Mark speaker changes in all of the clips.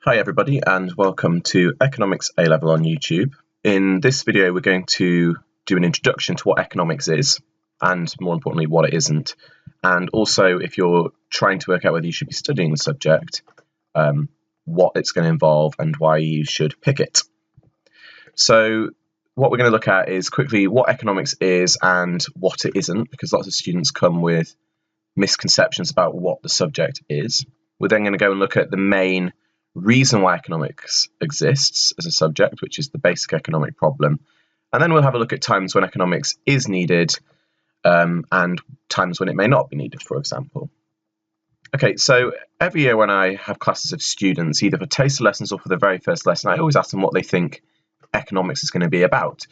Speaker 1: Hi everybody and welcome to Economics A-Level on YouTube. In this video we're going to do an introduction to what economics is and more importantly what it isn't, and also if you're trying to work out whether you should be studying the subject, what it's going to involve and why you should pick it. So what we're going to look at is quickly what economics is and what it isn't, because lots of students come with misconceptions about what the subject is. We're then going to go and look at the main reason why economics exists as a subject, which is the basic economic problem. And then we'll have a look at times when economics is needed and times when it may not be needed, for example. Okay, so every year when I have classes of students, either for taster lessons or for the very first lesson, I always ask them what they think economics is going to be about.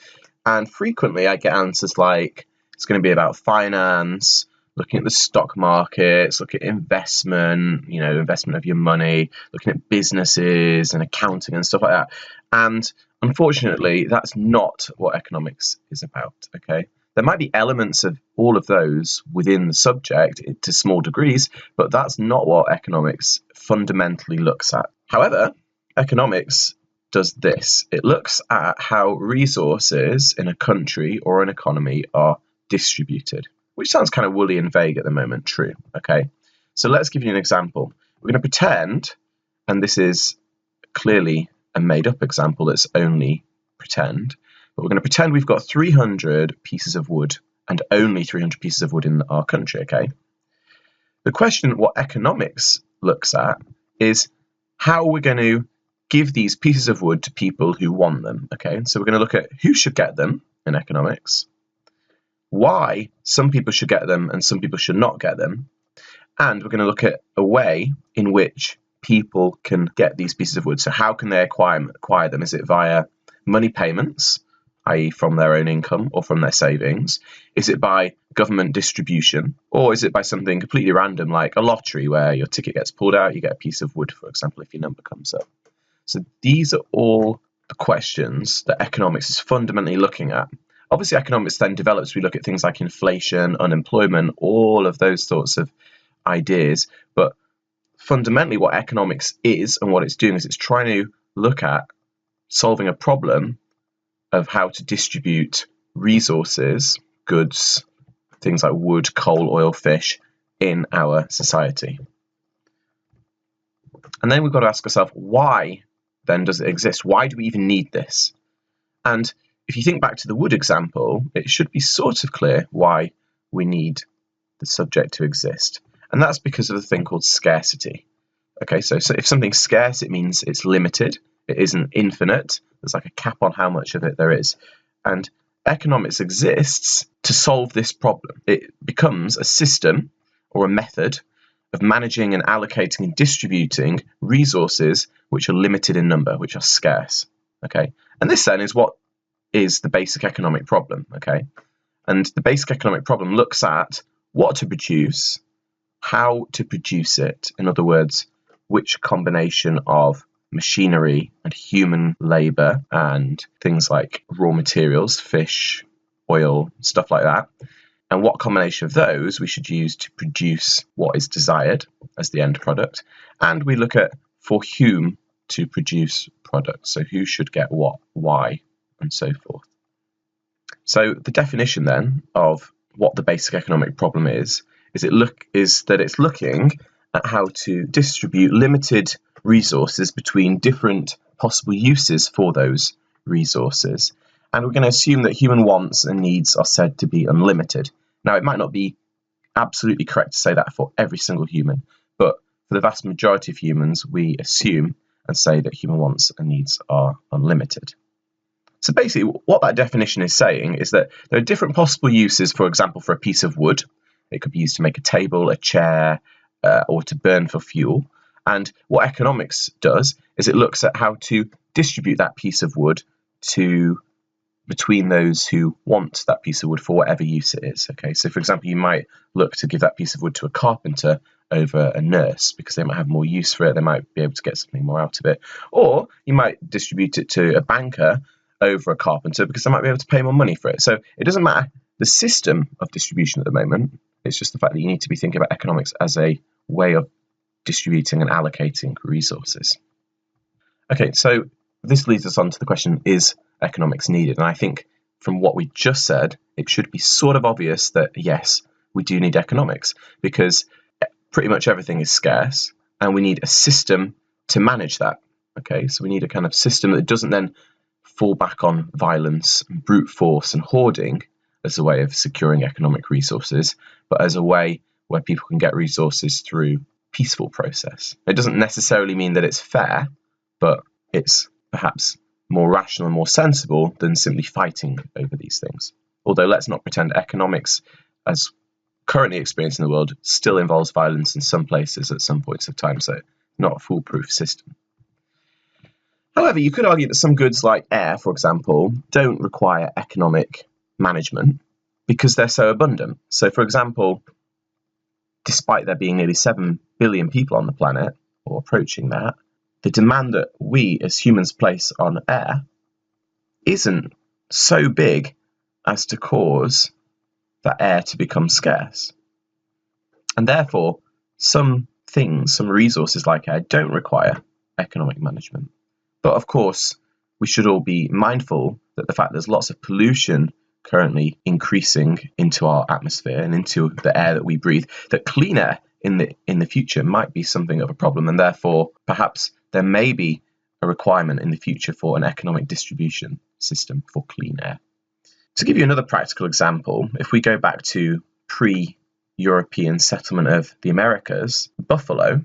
Speaker 1: And frequently I get answers like, it's going to be about finance, looking at the stock markets, looking at investment, investment of your money, looking at businesses and accounting and stuff like that. And unfortunately, that's not what economics is about, okay? There might be elements of all of those within the subject to small degrees, but that's not what economics fundamentally looks at. However, economics does this. It looks at how resources in a country or an economy are distributed. Which sounds kind of woolly and vague at the moment, true, okay? So let's give you an example. We're going to pretend, and this is clearly a made-up example that's only pretend, but we're going to pretend we've got 300 pieces of wood and only 300 pieces of wood in our country, okay? The question what economics looks at is how we're going to give these pieces of wood to people who want them, okay? So we're going to look at who should get them in economics, why some people should get them and some people should not get them, and we're going to look at a way in which people can get these pieces of wood. So how can they acquire them? Is it via money payments, i.e. from their own income or from their savings? Is it by government distribution, or is it by something completely random like a lottery where your ticket gets pulled out, you get a piece of wood, for example, if your number comes up? So these are all the questions that economics is fundamentally looking at. Obviously, economics then develops. We look at things like inflation, unemployment, all of those sorts of ideas. But fundamentally, what economics is and what it's doing is it's trying to look at solving a problem of how to distribute resources, goods, things like wood, coal, oil, fish in our society. And then we've got to ask ourselves, why then does it exist? Why do we even need this? And if you think back to the wood example, it should be sort of clear why we need the subject to exist. And that's because of a thing called scarcity. Okay, so if something's scarce, it means it's limited. It isn't infinite. There's like a cap on how much of it there is. And economics exists to solve this problem. It becomes a system or a method of managing and allocating and distributing resources which are limited in number, which are scarce. Okay, and this then is what is the basic economic problem, okay? And the basic economic problem looks at what to produce, how to produce it. In other words, which combination of machinery and human labor and things like raw materials, fish, oil, stuff like that, and what combination of those we should use to produce what is desired as the end product. And we look at for whom to produce products, so who should get what, why, and so forth. So the definition then of what the basic economic problem is that it's looking at how to distribute limited resources between different possible uses for those resources. And we're going to assume that human wants and needs are said to be unlimited. Now, it might not be absolutely correct to say that for every single human, but for the vast majority of humans, we assume and say that human wants and needs are unlimited. So basically, what that definition is saying is that there are different possible uses, for example, for a piece of wood. It could be used to make a table, a chair, or to burn for fuel. And what economics does is it looks at how to distribute that piece of wood between those who want that piece of wood for whatever use it is. Okay, so for example, you might look to give that piece of wood to a carpenter over a nurse because they might have more use for it. They might be able to get something more out of it. Or you might distribute it to a banker over a carpenter because they might be able to pay more money for it. So it doesn't matter the system of distribution at the moment. It's just the fact that you need to be thinking about economics as a way of distributing and allocating resources. Okay, so this leads us on to the question, is economics needed? And I think from what we just said, it should be sort of obvious that yes, we do need economics, because pretty much everything is scarce and we need a system to manage that. Okay, so we need a kind of system that doesn't then fall back on violence, brute force and hoarding as a way of securing economic resources, but as a way where people can get resources through peaceful process. It doesn't necessarily mean that it's fair, but it's perhaps more rational and more sensible than simply fighting over these things. Although let's not pretend economics, as currently experienced in the world, still involves violence in some places at some points of time, so not a foolproof system. However, you could argue that some goods like air, for example, don't require economic management because they're so abundant. So, for example, despite there being nearly 7 billion people on the planet, or approaching that, the demand that we as humans place on air isn't so big as to cause that air to become scarce. And therefore, some things, some resources like air, don't require economic management. But of course, we should all be mindful that the fact there's lots of pollution currently increasing into our atmosphere and into the air that we breathe, that clean air in the future might be something of a problem, and therefore perhaps there may be a requirement in the future for an economic distribution system for clean air. To give you another practical example, if we go back to pre-European settlement of the Americas, buffalo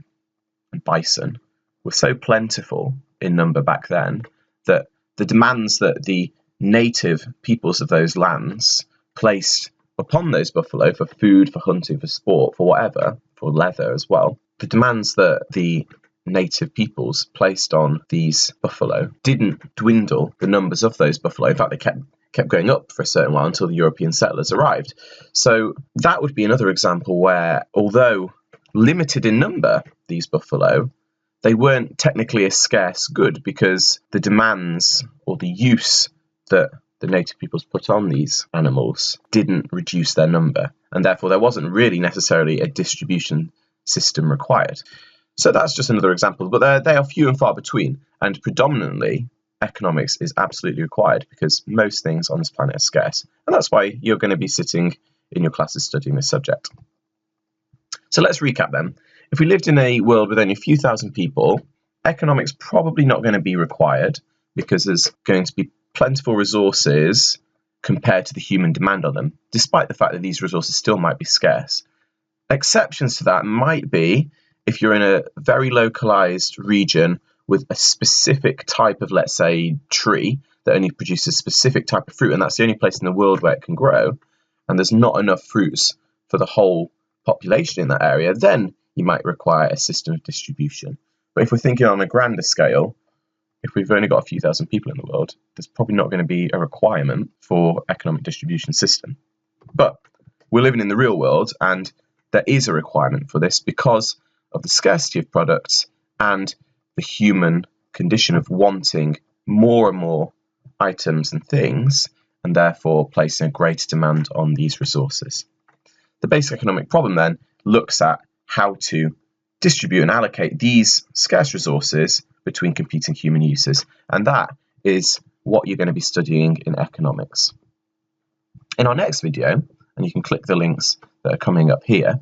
Speaker 1: and bison were so plentiful in number back then that the demands that the native peoples of those lands placed upon those buffalo for food, for hunting, for sport, for whatever, for leather as well, the demands that the native peoples placed on these buffalo didn't dwindle the numbers of those buffalo. In fact, they kept going up for a certain while until the European settlers arrived. So that would be another example where, although limited in number, these buffalo, they weren't technically a scarce good because the demands or the use that the native peoples put on these animals didn't reduce their number, and therefore there wasn't really necessarily a distribution system required. So that's just another example, but they are few and far between, and predominantly economics is absolutely required because most things on this planet are scarce, and that's why you're going to be sitting in your classes studying this subject. So let's recap then. If we lived in a world with only a few thousand people, economics probably not going to be required because there's going to be plentiful resources compared to the human demand on them, despite the fact that these resources still might be scarce. Exceptions to that might be if you're in a very localized region with a specific type of, let's say, tree that only produces a specific type of fruit, and that's the only place in the world where it can grow, and there's not enough fruits for the whole population in that area, then you might require a system of distribution. But if we're thinking on a grander scale, if we've only got a few thousand people in the world, there's probably not going to be a requirement for economic distribution system. But we're living in the real world, and there is a requirement for this because of the scarcity of products and the human condition of wanting more and more items and things, and therefore placing a greater demand on these resources. The basic economic problem then looks at how to distribute and allocate these scarce resources between competing human uses, and that is what you're going to be studying in economics. In our next video, and you can click the links that are coming up here,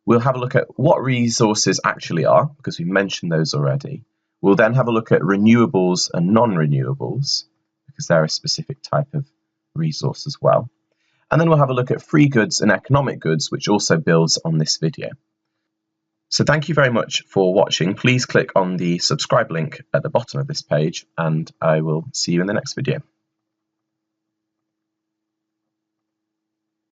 Speaker 1: we'll have a look at what resources actually are, because we've mentioned those already. We'll then have a look at renewables and non-renewables, because they're a specific type of resource as well. And then we'll have a look at free goods and economic goods, which also builds on this video. So thank you very much for watching. Please click on the subscribe link at the bottom of this page, and I will see you in the next video.